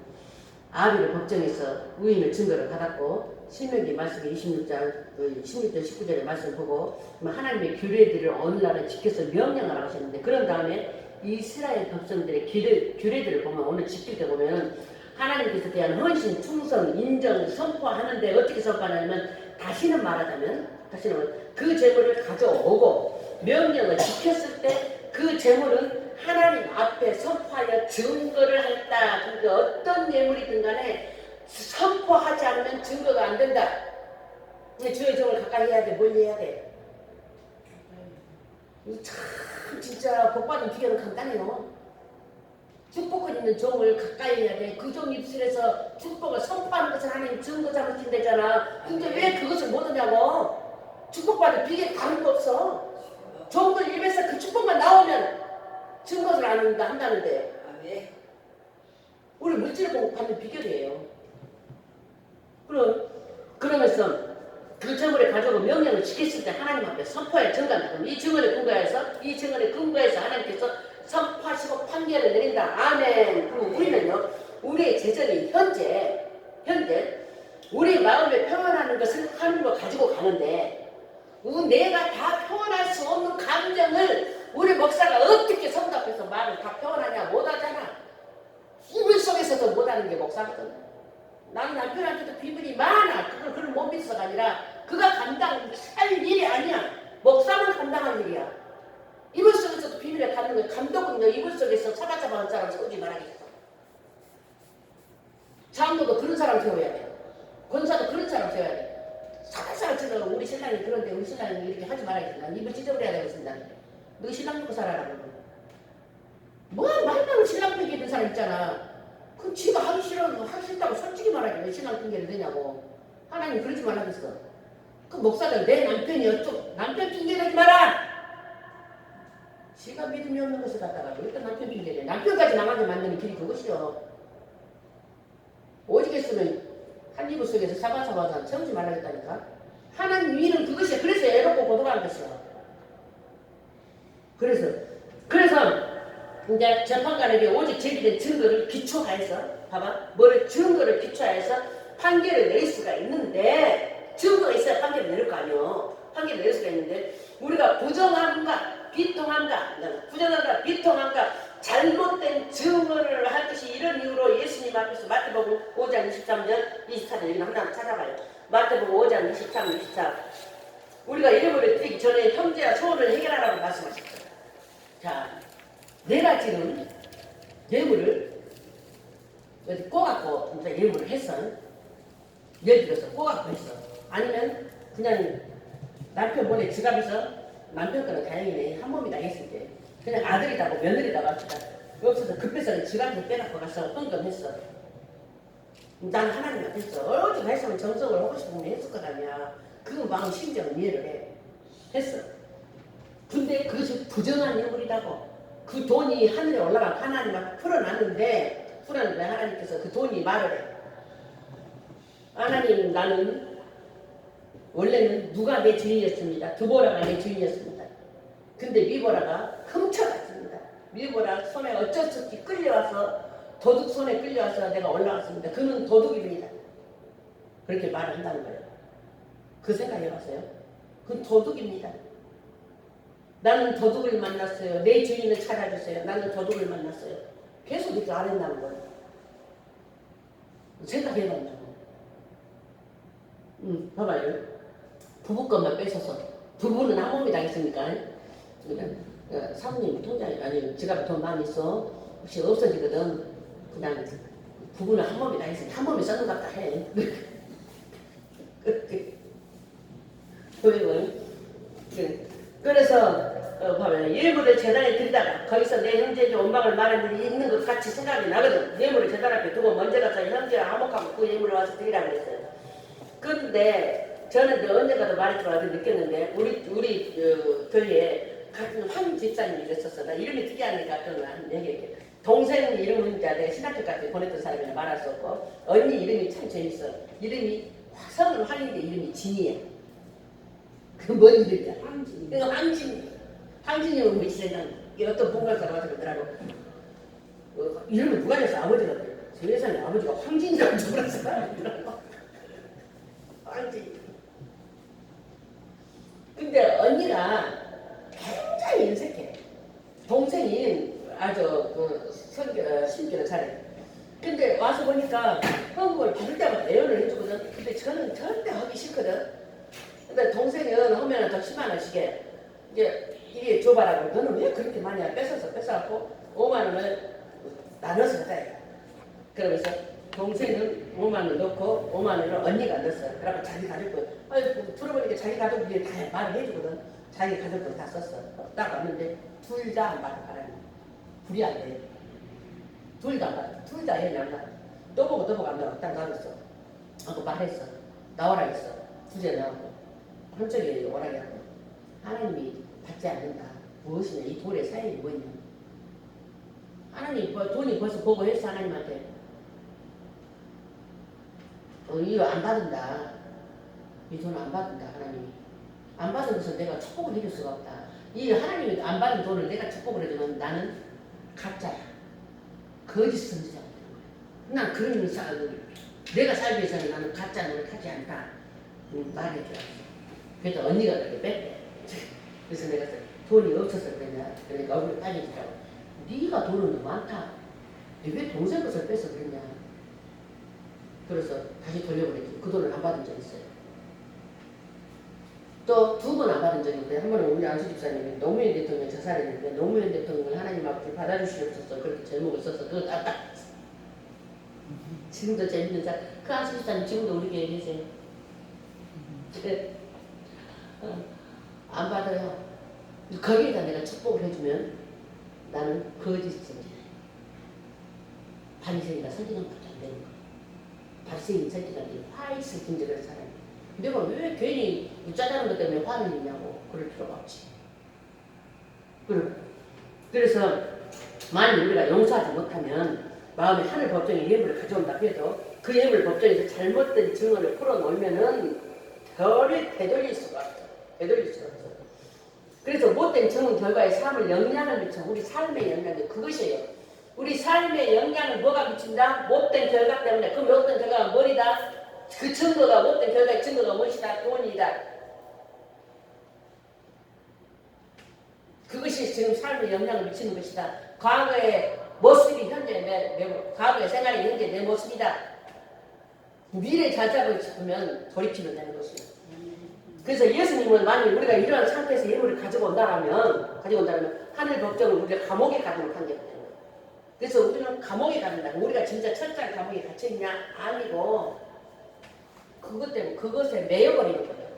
아비를 법정에서 의인의 증거를 받았고 신명기 말씀 26장 16절 19절의 말씀 보고 하나님의 규례들을 어느 날은 지켜서 명령을 하셨는데 그런 다음에 이스라엘 백성들의 규례들을 보면 오늘 지킬 때 보면 하나님께서 대한 헌신, 충성, 인정, 선포하는데 어떻게 선포하냐면 다시는 그 제물을 가져오고 명령을 지켰을 때 그 제물은 하나님 앞에 선포하여 증거를 했다. 그러니까 어떤 예물이든 간에 선포하지 않으면 증거가 안 된다. 주의 종을 가까이 해야 돼. 뭘 해야 돼? 참 진짜 복받은 비결은 간단해요. 축복을 있는 종을 가까이 해야 돼. 그 종 입술에서 축복을 선포하는 것은 하나님 증거 잡으신다잖아. 근데 왜 그것을 못하냐고. 축복받은 비결이 다른 거 없어. 종들 입에서 그 축복만 나오면 증거를 안 한다는데. 우리 물질을 받는 비결이에요. 그러면서 그 증거를 가지고 명령을 지켰을 때 하나님 앞에 선포할 증거한다. 이 증거에 근거해서 하나님께서 선포하시고 판결을 내린다. 아멘. 그리고 우리는요, 우리의 재정이 현재 우리 마음에 표현하는 것을 하나님으로 가지고 가는데 내가 다 표현할 수 없는 감정을 우리 목사가 어떻게 성도 앞에서 말을 다 표현하냐? 못하잖아. 이불 속에서도 못하는 게 목사거든. 나는 남편한테도 비밀이 많아. 그걸 못 믿어서가 아니라 그가 감당할 일이 아니야. 목사만 감당할 일이야. 이불 속에서도 비밀을 갖는 거야. 감독은 너 이불 속에서 차가차가한 사람 세우지 말아야겠어. 장로도 그런 사람 세워야 돼. 권사도 그런 사람 세워야 돼. 사가사가 쳐서 우리 신랑이 그런데 우리 신랑이 이렇게 하지 말아야겠다. 난 입을 찢어버려야 되겠습니다. 너 신랑 놓고 살아라. 뭐 말만 신랑 핑계 든 사람 있잖아. 그럼 지가 하기 싫다고 솔직히 말하지. 왜 신랑 핑계를 대냐고. 하나님 그러지 말라 그랬어. 그 목사들 내 남편이 어쩌고 남편 핑계 대지 마라. 지가 믿음이 없는 것을 갖다가 왜 또 남편 핑계 대. 남편까지 나가게 만드는 길이 그것이요. 오직 했으면 한 이불 속에서 사바사바사 채우지 말라겠다니까. 하나님 위는 그것이야. 그래서 애롭고 고독한 것이야. 그래서 이제 재판관에게 오직 제기된 증거를 기초하여서 증거를 기초하여서 판결을 내릴 수가 있는데 증거가 있어야 판결을 내릴 거 아니요. 판결을 내릴 수가 있는데 우리가 부정함과 비통함과 잘못된 증언을 할 것이 이런 이유로 예수님 앞에서 마태복음 5장 23절 24절 이거 한번 찾아봐요. 마태복음 5장 23, 24 우리가 예물을 드리기 전에 형제와 소원을 해결하라고 말씀하셨어요. 자, 내가 지금 예물을 어디 꼬갖고 진짜 예물을 했어. 예를 들어서 꼬갖고 했어. 아니면 그냥 남편 몰래 지갑에서 남편 거는 다행이네. 한 몸이 당했을 때 그냥 아들이다고 며느리다고 합시다. 여기서 급해서 지갑에서 빼갖고 가서 헌금했어. 난 하나님 앞에 했어. 어디 했으면 정성을 하고 싶으면 했을 것 아니야. 그 마음 심정을 이해를 해. 했어. 근데 그것이 부정한 예물이라고. 그 돈이 하늘에 올라가고 하나님 앞에 풀어놨는데 하나님께서 그 돈이 말을 해. 하나님 나는 원래는 누가 내 주인이었습니다. 드보라가 내 주인이었습니다. 근데 미보라가 훔쳐갔습니다. 미보라 손에 어쩔 수 없이 끌려와서 도둑 손에 끌려와서 내가 올라갔습니다. 그는 도둑입니다. 그렇게 말을 한다는 거예요. 그 생각해봤어요. 그건 도둑입니다. 나는 도둑을 만났어요. 내 주인을 찾아주세요. 나는 도둑을 만났어요. 계속 이렇게 안 한다는 거예요. 생각해봤냐고. 봐봐요. 부부 것만 뺏어서 부부는 한 몸이 당했으니까 사모님 통장에 아니 지갑에 돈 많이 있어. 혹시 없어지거든. 그냥 부부는 한 몸이 당했으니까 한 몸이 썼는 것 같다 해. 그래서 봐봐요. 예물을 제단에 드리다가 거기서 내 형제의 원망을 말하는 일이 있는 것 같이 생각이 나거든. 예물을 제단 앞에 두고 먼저 가서 형제와 화목하고 그 예물을 와서 드리라고 그랬어요. 그런데 저는 언젠가도 말했지만 느꼈는데 우리 교회에 같은 황 집사님이 있었어. 나 이름이 특이하니까 그런 얘기해. 동생 이름은 이제 내가 신학교까지 보냈던 사람이라 말할 수 없고 언니 이름이 참 재밌어. 이름이 성은 황인데 이름이 진이야. 그뭔 일이야? 황진. 그러니까 황진이면 뭐지 생각? 어떤 본가사가 와서 그러더라고. 이름을 누가 줬어? 아버지가 그래. 세상에 아버지가 황진이라고 적었어. 황진. 근데 언니가 굉장히 인색해. 동생이 아주 신기를 잘해. 근데 와서 보니까 헌금을 받을 때마다 애연을 해주거든. 근데 저는 절대 하기 싫거든. 근데 동생은 하면은 더 10만 원씩에 이게 줘봐라고. 너는 왜 그렇게 많이 뺏어갖고 5만 원을 나눠서 하자. 그러면서 동생은 5만 원 넣고 5만 원을 언니가 넣었어. 그러고 자기 가족도 들어보니까 자기 가족들이 다 말을 해주거든. 자기 가족들 다 썼어. 딱 왔는데 둘 다 안 받아. 불이 안 돼. 둘 다 안 받아. 둘 다 해. 또 보고 안 나와. 딱 나왔어. 하고 말했어. 나오라 했어. 주제 나오고. 한쪽에 오라게 하고. 하나님이 받지 않는다. 무엇이냐. 이 돌의 사연이 뭐냐. 하나님 돈이 벌써 보고 했어. 하나님한테. 이거 안 받는다. 이 돈 안 받는다. 하나님이. 안 받은 것은 내가 축복을 해줄 수가 없다. 이 하나님이 안 받은 돈을 내가 축복을 해주면 나는 가짜야. 거짓 선지자가 되는 거야. 난 그런 사람을 내가 살기 위해서는 나는 가짜는 하지 않다. 말해줘야 그래서 언니가 그렇게 뺐대. 그래서 내가 돈이 없어서 그랬냐. 그러니까 얼굴이 빨개지더라고. 네가 돈은 많다. 왜 동생 것을 뺏어 그랬냐. 그래서 다시 돌려보냈지. 그 돈을 안 받은 적 있어요. 또 2번 안 받은 적이 있는데 한 번은 우리 안수 집사님이 노무현 대통령 자살했는데 노무현 대통령을 하나님 앞에 받아주시옵소서 그렇게 제목을 써서 그거 딱 지금도 재밌는 사람 그 안수 집사님 지금도 우리 교회에 계세요. 안 받아요. 거기에다 내가 축복을 해주면 나는 거짓 선지자. 바리새인과 선지자밖에 안 되는 거야. 바리새인 선지자들이 화 있을 분들을 사람이. 내가 왜 괜히 짜다는 것 때문에 화를 내냐고. 그럴 필요가 없지. 그래서 만일 우리가 용서하지 못하면 마음에 하늘 법정에 예물을 가져온다 해도 그 예물 법정에서 잘못된 증언을 풀어놓으면은 되돌릴 수가 없어. 되돌릴 수가 없어. 그래서 못된 증언 결과에 삶을 영향을 미쳐. 우리 삶의 영향이 그것이에요. 우리 삶의 영향을 뭐가 미친다? 못된 결과 때문에. 그 못된 결과가 뭐이다? 그 증거가 못된 결과의 증거가 무엇이다? 돈이다. 그것이 지금 삶에 영향을 미치는 것이다. 과거의 모습이 현재 과거의 생활이 현재 내 모습이다. 미래 잘 잡고 싶으면 돌이키면 되는 것이다. 그래서 예수님은 만약 우리가 이러한 상태에서 예물을 가지고 온다면 하늘 법정을 우리가 감옥에 가도록 한 게 되는 거예요. 그래서 우리는 감옥에 가는다. 우리가 진짜 철저한 감옥에 갇혀있냐? 아니고 그것 때문에 그것에 매여버리는 거예요.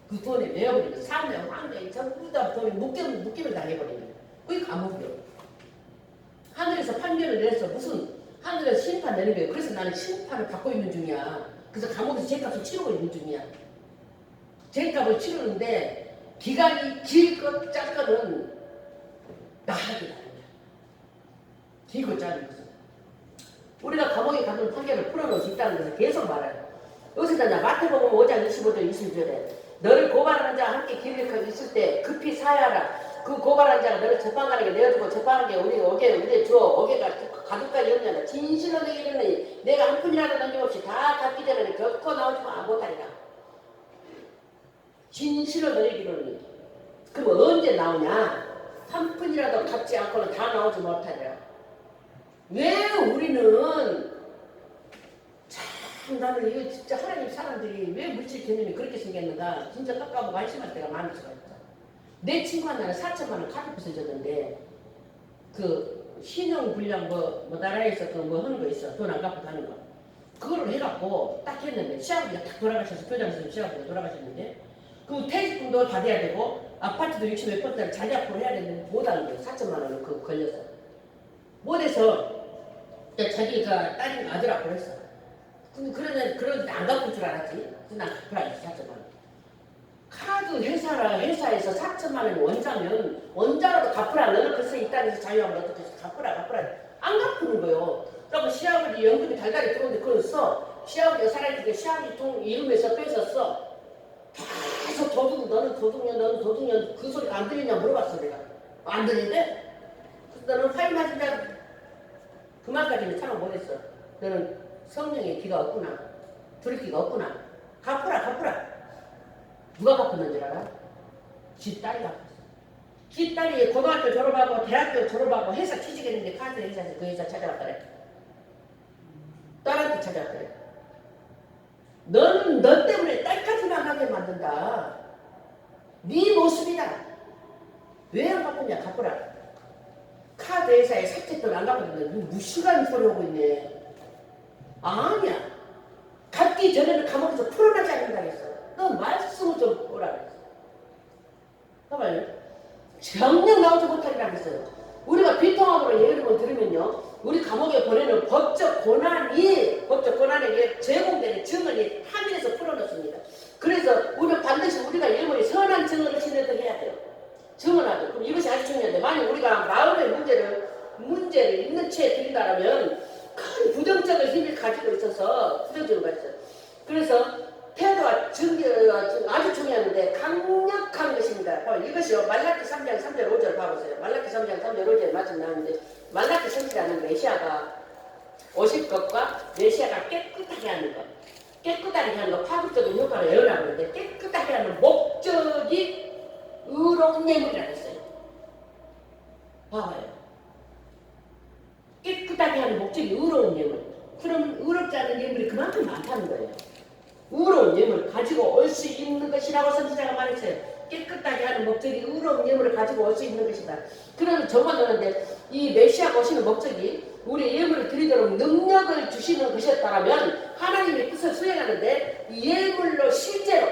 그 돈에 매여버리는 거예요. 삶의 황량이 전부 다 돈에 묶임을 당해버리는 거예요. 그게 감옥이에요. 하늘에서 판결을 내서 무슨 하늘에서 심판 내는 거예요. 그래서 나는 심판을 받고 있는 중이야. 그래서 감옥에서 죄값을 치르고 있는 중이야. 죄값을 치르는데 기간이 길 것, 짤 거는 나하게 다른 거야. 길고 짧은 것은. 우리가 감옥에 가면 판결을 풀어놓을 수 있다는 것을 계속 말해요. 여기서 마태복음 5장 25절 20절에 너를 고발하는 자와 함께 길을 있을 때 급히 사야하라. 그 고발한 자가 너를 재판관에게 내어주고 재판한 게 우리에 주어 어게가 가득까지 없냐나 진실로 내게 이르노니 내가 한 푼이라도 남김없이 다 갚기 전에 결코 나오지만 못하리라. 진실로 너에게 이르노니. 그럼 언제 나오냐? 한 푼이라도 갚지 않고는 다 나오지 못하리라. 왜 우리는 참 나는 이거 진짜 하나님 사람들이 왜 물질 개념이 그렇게 생겼는가 진짜 깜깜하고 안심할 때가 많을 수가 있다. 내 친구 하나는 4천만 원 카드빚을 줬는데 그 신용불량 뭐 나라에서 그 뭐 하는 거 있어. 돈 안 갚고 가는 거. 그거를 해갖고 딱 했는데 시아버지가 딱 돌아가셔서 교장선생님 시아버지가 돌아가셨는데 그 퇴직금도 받아야 되고 아파트도 60몇 번째를 자기 앞으로 해야 되는데 못하는 거예요. 4천만 원을 그거 걸려서 못해서 자기가 딸인 아들 앞으로 했어. 근데 그런데 안 갚을 줄 알았지. 근데 난 갚으라 했어. 4천만 원. 카드 회사에서 4천만 원이 원자면 원자라도 갚으라. 너는 글쎄 이 땅에서 자유하면 어떻게 해서 갚으라. 안 갚는 거예요. 그러면 시아버지 연금이 달달이 들어오는데 그걸 써. 시아버지가 살아있을 때 시아버지 돈 이름에서 뺏었어. 계속 도둑, 너는 도둑이야, 너는 도둑이야. 그 소리가 안 들리냐 물어봤어, 내가. 안 들리는데? 그래서 너는 화이 맞은다. 그 말까지는 참아 못했어. 너는 성령의 기가 없구나. 들을 기가 없구나. 갚으라. 누가 갚았는 줄 알아? 지 딸이 갚았어. 지 딸이 고등학교 졸업하고 대학교 졸업하고 회사 취직했는데 카드 회사에서 그 회사 찾아왔더래. 딸한테 찾아왔더래. 너는 너 때문에 딸까지만 하게 만든다. 네 모습이다. 왜 안 갚았냐? 갚으라. 카드 회사에 삭제돈 안 갚았는데 무시간 소리 하고 있네. 아니야. 갚기 전에는 감옥에서 풀어나지 않는다 했어. 너 말씀을 좀 보라 그랬어. 봐봐요. 정녕 나오지 못하리라고 했어요. 우리가 비통함으로 예언을 들으면요. 우리 감옥에 보내는 법적 고난에게 제공되는 증언이 하늘에서 풀어놓습니다. 그래서 우리는 반드시 우리가 예물이 선한 증언을 지내도록 해야 돼요. 증언하죠. 그럼 이것이 아주 중요한데 만약 우리가 마음의 문제를 있는 채 드린다면 큰 부정적인 힘을 가지고 있어서 부정적인 거 있어요. 그래서 태도와 증거가 아주 중요한데 강력한 것입니다. 이것이요. 말라기 3장 3절 5절 봐보세요. 말라기 3장 3절 5절 말씀 나오는데 말라기 성취라는 메시아가 오실 것과 메시아가 깨끗하게 하는 것. 깨끗하게 하는 것, 파급적인 효과를 예언하고 있는데 깨끗하게 하는 목적이 의로운 예물이라고 했어요. 봐봐요. 깨끗하게 하는 목적이 의로운 예물. 그럼 의롭지 않은 예물이 그만큼 많다는 거예요. 의로운 예물을 가지고 올 수 있는 것이라고 선지자가 말했어요. 깨끗하게 하는 목적이 의로운 예물을 가지고 올 수 있는 것이다. 그러면 저만 그러는데 이 메시아가 오시는 목적이 우리 예물을 드리도록 능력을 주시는 것이었다면 하나님의 뜻을 수행하는데 예물로 실제로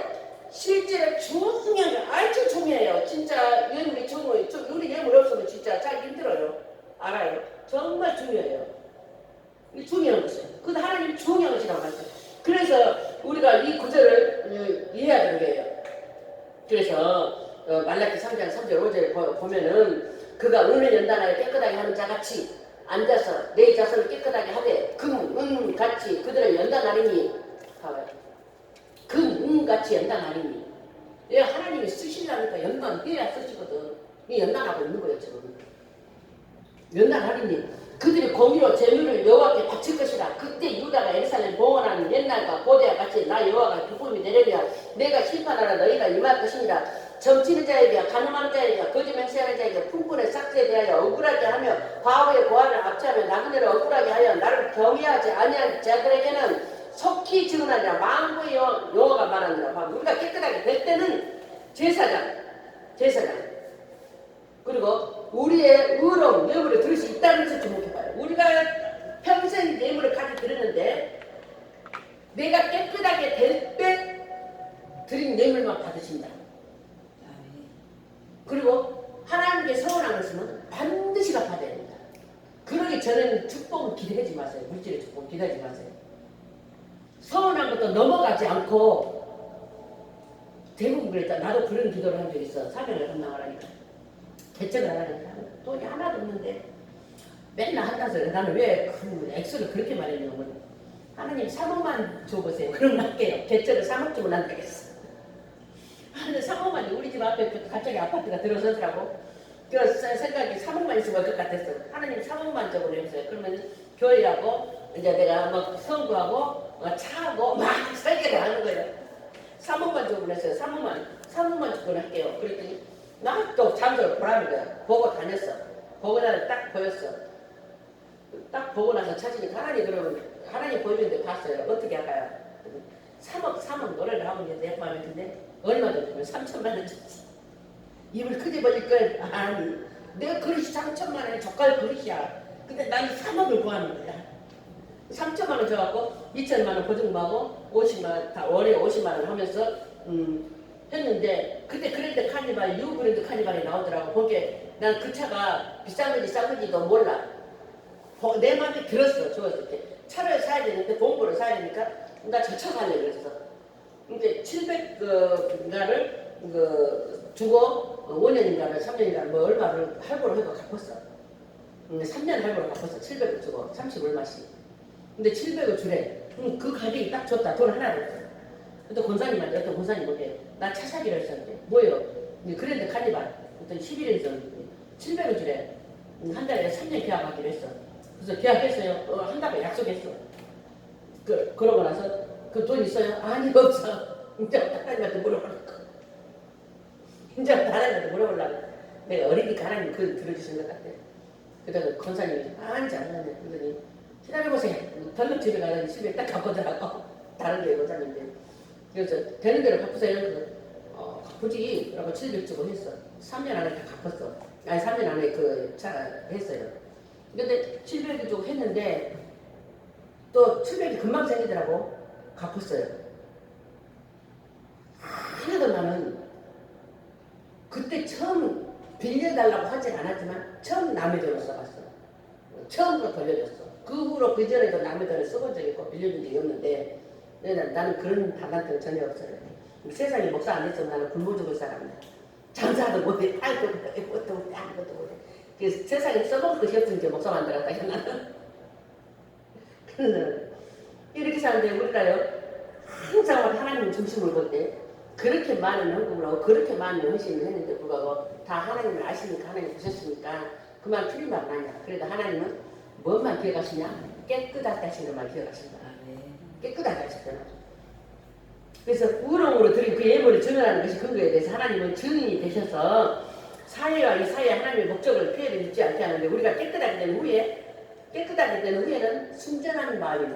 중요해요. 아주 중요해요. 진짜 예물이 중요해요. 우리 예물 없으면 진짜 자기 힘들어요. 알아요. 정말 중요해요. 중요한 것이에요. 그것도 하나님 중요한 것이라고 말했어요. 그래서 우리가 이 구절을 이해하는 거예요. 그래서 말라기 3장 3절 5절 보면은 그가 은을 연단하여 깨끗하게 하는 자같이 앉아서 내 자손을 깨끗하게 하되 금, 은 같이 그들을 연단하리니 봐봐요. 금, 은 같이 연단하리니 왜 하나님이 쓰시려니까 연단해야 쓰시거든. 이 연단하고 있는 거예요 지금. 연단하리니 그들이 공의로 재물을 여호와께 바칠 것이라. 그때 유다가 예루살렘 봉헌하는 옛날과 고대와 같이 나 여호와가 기쁨이 되려면 내가 심판하라 너희가 임할 것이니라. 점치는 자에게 가늠하는 자에게 거짓 맹세하는 자에게 품꾼의 삭제에 대하여 억울하게 하며 과거의 고아를 압제하며 나그네를 억울하게 하여 나를 경외하지 아니한 자들에게는 속히 증언하리라. 만구의 여호와가 말하느라. 우리가 깨끗하게 될 때는 제사장 그리고 우리의 의로운 예물을 드릴 수 있다는 것을 주목해봐요. 우리가 평생 예물을 가지고 드렸는데 내가 깨끗하게 될 때 드린 예물만 받으신다. 그리고 하나님께 서운한 것은 반드시 갚아야 됩니다. 그러기 전에는 축복을 기대하지 마세요. 물질의 축복을 기대하지 마세요. 서운한 것도 넘어가지 않고 대부분 그랬다. 나도 그런 기도를 한 적이 있어. 사명을 감당하라니까. 개척을 하라니까. 돈이 하나도 없는데 맨날 한다서 나는 왜 그 액수를 그렇게 말했냐면 하나님 3억만 줘보세요. 그럼 할게요. 개척을 3억 주면 안 되겠어. 근데 3억만이 우리 집 앞에 갑자기 아파트가 들어서더라고. 그 생각이 3억만 있으면 것 같았어. 하나님 3억만 줘 보내주세요. 그러면 교회하고 이제 내가 막 선구하고 차하고 막 설계를 하는 거예요. 3억만 줘 보냈어요. 3억만 주고 할게요. 그랬더니 나 또 장소를 보라는 거야. 보고 다녔어. 보고 나서 딱 보였어. 딱 보고 나서 찾으니까 하나님 보이는데 봤어요. 어떻게 할까요? 3억 노래를 하고 있는데 내 마음에 근데 얼마 줬냐면 3천만 원 줬어. 입을 크게 벌릴 걸 아니 내가 그릇이 3천만 원에 젓갈 그릇이야. 근데 나는 3억을 구하는 거야. 3천만 원 줘갖고 2천만 원 보증하고 50만 원 다 월에 50만 원 하면서 했는데 그때 그랜드 카니발 뉴 그랜드 카니발이 나오더라고. 거기에 난 그 차가 비싼 건지 싼 건지도 몰라. 내 마음에 들었어. 좋았을 때 차를 사야 되는데 봉고를 사야 되니까 나 저 차 살래 그랬어. 근데 700인가를 주고 5년인가를 3년인가 뭐 얼마를 할부로 해서 갚았어. 3년 할부로 갚았어. 700을 주고 30 얼마씩. 근데 700을 주래. 그 가격이 딱 좋다. 돈 하나도 없어. 또 권사님한테 어떤 권사님 보게 나 차 사기로 했었는데 뭐요? 그랬는데 카니발 어떤 11일 전 700원 주래. 한 달에 3년 계약하기로 했어. 그래서 계약했어요. 한 달에 약속했어. 그러고 나서 그 돈 있어요? 아니 없어. 이제 하나님한테 물어보려고. 이제 하나님한테 물어보려고. 내가 어리니까 하나님 그걸 들어주신 것 같아. 그래서 권사님이 아니지 않았네. 그러더니 기다려보세요. 덜렁 집에 가더니 집에 딱 갖고 들어가고 다른 게 권사님인데. 그래서 되는 대로 갚으세요. 그래서 갚으지. 라고 700 주고 했어. 3년 안에 다 갚았어. 아니 3년 안에 그 차 했어요. 근데 700 주고 했는데 또 700이 금방 생기더라고. 갚았어요. 하나도 나는 그때 처음 빌려달라고 하진 않았지만 처음 남의 돈을 써봤어. 처음으로 돌려줬어. 그 후로 그 전에도 남의 돈을 써본 적이 있고 빌려준 적이 없는데 나는 그런 단단성은 전혀 없어요. 세상에 목사 안 했으면 나는 굶어 죽을 사람이야. 장사도 못해, 팔도 못해, 뭣도 못해, 아무것도 못해. 그래서 세상에 써본 것이 없으니까 목사 만들었다, 나는. 그래서 이렇게 사는데 우리가요, 항상 하나님 중심을 볼 때 그렇게 많은 헌금을 하고 그렇게 많은 헌신을 했는데 불구하고 다 하나님을 아시니까 하나님 보셨으니까 그만 틀린 말 아니야. 그래도 하나님은 뭐만 기억하시냐? 깨끗하게 하신 것만 기억하신다. 깨끗하게 하셨잖아. 그래서 우렁으로 드린 그 예물을 증언하는 것이 근거에 대해서 하나님은 증인이 되셔서 사회와 이 사회 하나님의 목적을 피해를 입지 않게 하는데 우리가 깨끗하게 된 후에 깨끗하게 된 후에는 순전한 마음이